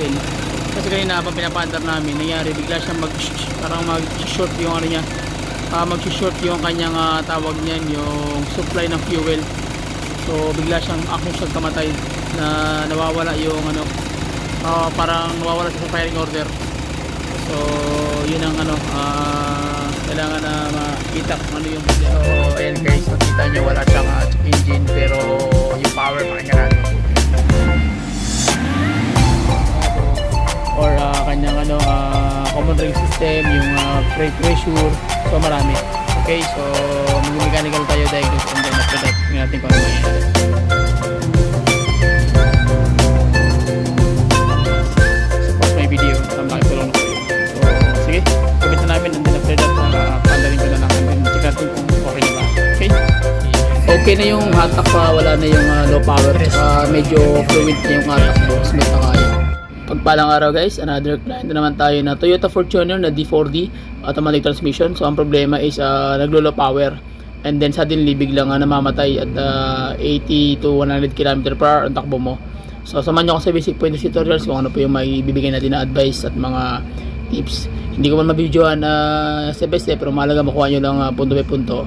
napansin. Kasi kanina habang pinapaandar namin, nangyari bigla siyang parang mag-short yung ano niya. Mag-short yung kanyang tawag niyan, yung supply ng fuel. So bigla siyang kamatay na nawawala yung ano, parang nawawala sa firing order. So yun ang ano, kailangan na makita kung ano yung so ayan guys, makita nyo wala siyang engine pero yung power pakinggan natin or kanyang ano, common rail system, yung brake pressure, so marami. Okay, so mag-mechanical tayo, diagnose and then after that tingnan natin kung ano mangyayari. Suppose may video ang makitulong na kayo. So sige, gabit na namin and then after that pandarin ko na lang and then check natin kung okay na ba. Okay? Okay na yung hatak pa, wala na yung low power, medyo fluid na yung hatak mo, smooth na kaya. Pagpalang araw guys, another client na naman tayo na Toyota Fortuner na D4D automatic transmission. So ang problema is naglo-low power and then suddenly biglang namamatay at 80 to 100 km/h ang takbo mo. So samahan nyo ako sa basic pointers tutorials kung ano po yung may bibigay natin na advice at mga tips. Hindi ko man mabidyoan step by step pero mahalaga makuha nyo lang punto by punto,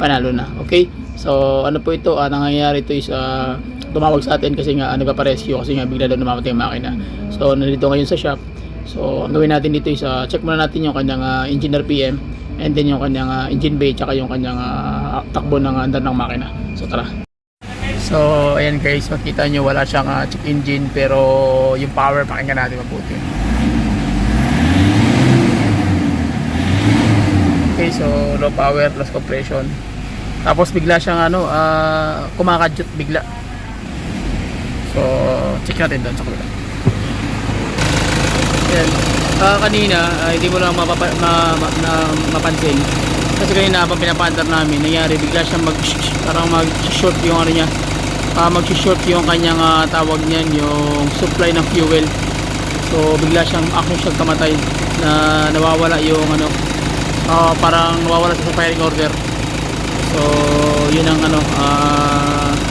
panalo na. Okay? So ano po ito, nangyayari ito is tumawag sa atin kasi nga nagpa-rescue kasi nga bigla daw namamatay yung makina. So nandito ngayon sa shop. So ang gawin natin dito is check muna natin yung kanyang engine RPM and then yung kanyang engine bay tsaka yung kanyang takbo ng andar ng makina. So tara. So ayan guys, makita nyo wala siyang check engine pero yung power pakinggan natin mabuti. Okay, so low power plus compression. Tapos bigla siyang kumakadyot bigla. So check natin doon sa kabila. Yan. Kanina hindi mo lang mapansin kasi kanina habang pinapaandar namin, nangyari bigla siyang parang mag-short yung ano niya, mag-short yung kanyang tawag niyan, yung supply ng fuel. So bigla siyang kamatay na nawawala yung ano, parang nawawala sa firing order. So yun ang ano,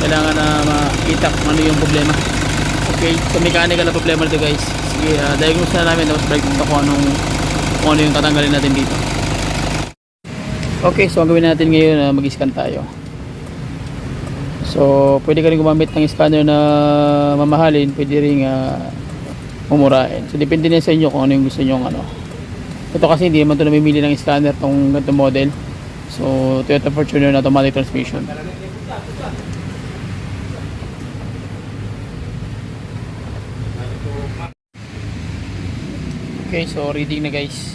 kailangan na makita kung ano yung problema. Okay, so mechanical na problema dito guys. Sige, diagnose na namin tapos balik dito kung ano yung tatanggalin natin dito. Okay, so ang gawin natin ngayon, mag-scan tayo. So pwede ka rin gumamit ng scanner na mamahalin, pwede rin mumurahin. So depende na sa inyo kung ano yung gusto nyo ano. Ito kasi hindi naman ito namimili ng scanner tong ganito model. So Toyota Fortuner na automatic transmission. Okay, so reading na guys.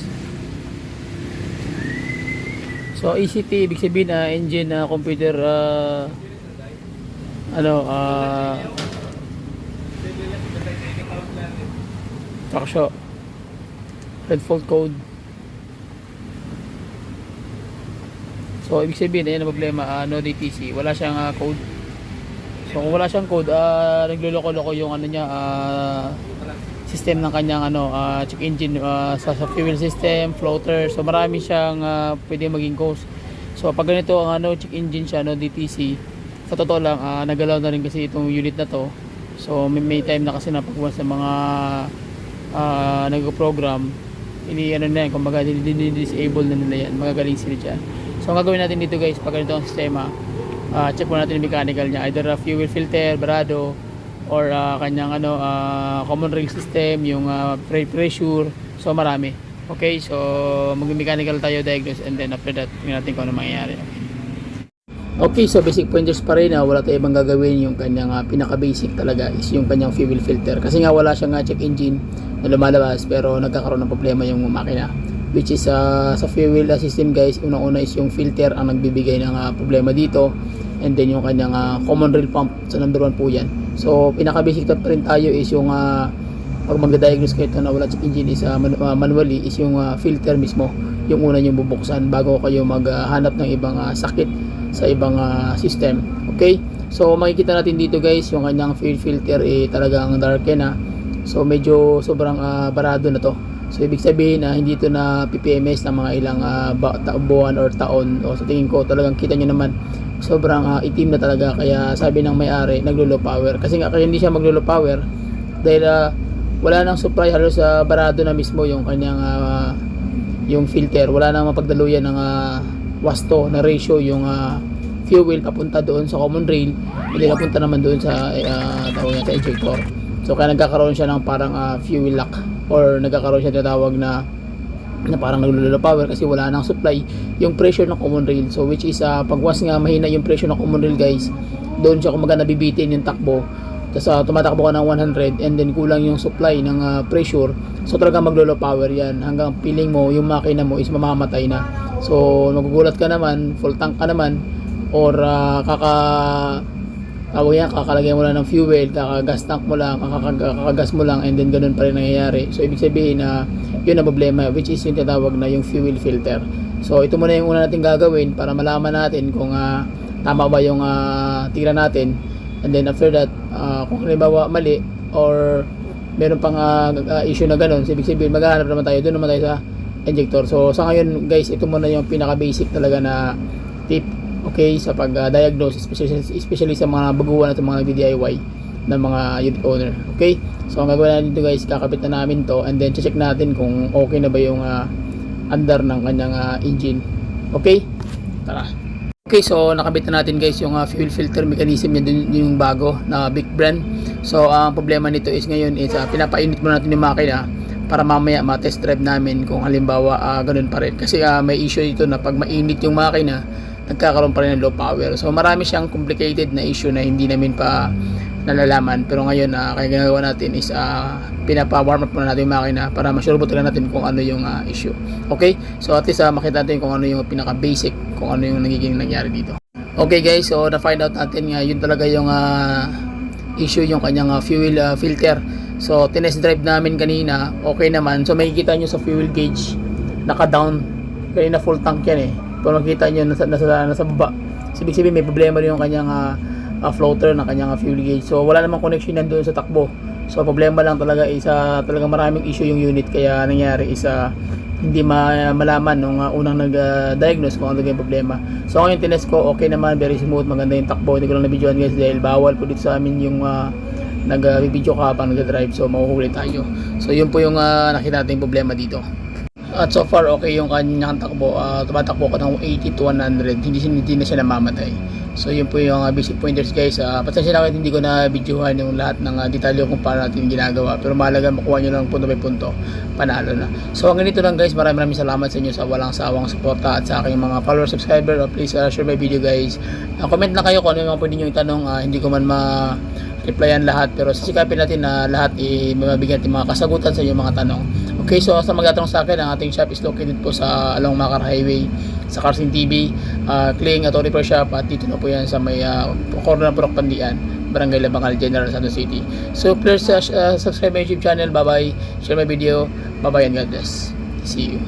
So ECT ibig sabihin engine computer traction red fault code. So ibig sabihin ayan ang problema, no DTC, wala siyang code. So kung wala siyang code, nagloloko-loko yung ano niya, system ng kanyang check engine, sa fuel system, floater. So marami siyang pwede maging cause. So pag ganito ang check engine siya, no DTC, sa totoo lang nagalaw na rin kasi itong unit na to. So may time na kasi na pag sa mga nagpo-program, na yan, kumbaga disable na nila yan, magagaling sila dyan. So ang gagawin natin dito guys, pag ganito ang sistema, check muna natin yung mechanical niya, either fuel filter, barado, or kanyang common rail system, yung brake pressure. So marami. Okay, so mag-mechanical tayo, diagnose, and then after that tingnan natin kung ano mangyayari. Okay, so basic pointers pa rin, wala tayong ibang gagawin. Yung kanyang pinaka basic talaga is yung kanyang fuel filter, kasi nga wala siyang check engine na lumalabas pero nagkakaroon ng problema yung makina, which is sa fuel system guys. Unang-una is yung filter ang nagbibigay ng problema dito, and then yung kanyang common rail pump. So number 1 po yan. So pinaka basic pa rin tayo is yung pag magda-diagnose kayo na wala check engine is manually is yung filter mismo yung una nyo bubuksan bago kayo maghanap ng ibang sakit sa ibang system. Okay, so makikita natin dito guys yung kanyang fuel filter talagang darken na. So medyo sobrang barado na to. So ibig sabihin hindi ito na PPMS ng mga ilang buwan or taon. O sa tingin ko talagang kita nyo naman sobrang itim na talaga, kaya sabi ng may-ari naglo-low power. Kasi nga kaya hindi siya maglo-low power dahil wala nang supply halos sa barado na mismo yung kanyang yung filter, wala nang mapagdaluyan ng wasto na ratio yung fuel papunta doon sa common rail, hindi napunta naman doon sa tawag niya sa injector. So kaya nagkakaroon siya ng parang fuel lock, or nagkakaroon siya tinatawag na parang naglo-low power kasi wala nang supply yung pressure ng common rail. So which is pag once nga mahina yung pressure ng common rail guys, doon siya kumaga nabibitin yung takbo. Tapos tumatakbo ka ng 100 and then kulang yung supply ng pressure, so talaga maglo-low power yan hanggang feeling mo yung makina mo is mamamatay na. So magugulat ka naman, full tank ka naman, or kakalagay mo lang ng fuel, kakagas tank mo lang, kakagas mo lang, and then ganun pa rin nangyayari. So ibig sabihin na yun ang problema, which is yung tinatawag na yung fuel filter. So ito muna yung una natin gagawin para malaman natin kung tama ba yung tira natin, and then after that kung halimbawa mali or meron pang issue na ganun, so ibig sabihin maghahanap naman tayo doon naman tayo sa injector. So sa ngayon guys, ito muna yung pinaka basic talaga na tip, okay, sa pag-diagnose, especially sa mga baguhan at mga nagdi-DIY ng mga unit owner. Okay, so ang gagawin natin dito guys, kakabit na namin to and then check natin kung okay na ba yung andar ng kanyang engine. Okay, tara. Okay, so nakabit na natin guys yung fuel filter mechanism niya, yung bago na big brand. So ang problema nito is ngayon is pinapainit muna natin yung makina para mamaya ma-test drive namin kung halimbawa ganun pa rin, kasi may issue dito na pag mainit yung makina nagkakaroon pa rin ng low power. So marami siyang complicated na issue na hindi namin pa nalalaman, pero ngayon kaya ginagawa natin is pinapa-warm up muna natin yung makina para ma-sure natin kung ano yung issue. Okay, so at least makita natin kung ano yung pinaka basic, kung ano yung nagiging nangyari dito. Okay guys, so na-find out natin yun talaga yung issue, yung kanyang fuel filter. So tinest drive namin kanina, okay naman. So makikita nyo sa fuel gauge naka-down, kanina full tank yan pero makikita nyo nasa baba. So ibig sabihin may problema rin yung kanyang floater ng kanyang fuel gauge. So wala namang connection nandoon sa takbo. So problema lang talaga is talagang maraming issue yung unit, kaya nangyari is hindi malaman nung unang nag-diagnose kung ano yung problema. So ngayon tinest ko, okay naman, very smooth, maganda yung takbo. Hindi ko lang na-videoan guys dahil bawal po dito sa amin yung nag-video ka habang nag-drive, so mahuhuli tayo. So yun po yung nakita natin yung problema dito. At so far okay yung kanyang takbo, tumatakbo ko ng 80 to 100, hindi na siya namamatay. So yun po yung basic pointers guys. Pasensya na kayo hindi ko na videohan yung lahat ng detalyo kung paano natin ginagawa, pero mahalaga makuha nyo lang punto by punto, panalo na. So hanggang dito lang guys, maraming salamat sa inyo sa walang sawang suporta at sa aking mga follower, subscriber. Please share my video guys. Comment na kayo kung ano yung mga pwede nyo itanong. Hindi ko man replyan lahat, pero sisikapin natin na lahat mabigyan natin mga kasagutan sa inyong mga tanong. Okay, so sa magtatanong sa akin, ang ating shop is located po sa along Makar Highway sa Carson TV, Kling Auto Repair Shop, at dito na po yan sa may corner ng Purok Pandian, Barangay Labangal, General Santos City. So please subscribe my YouTube channel. Bye bye, share my video. Bye bye and God bless. See you.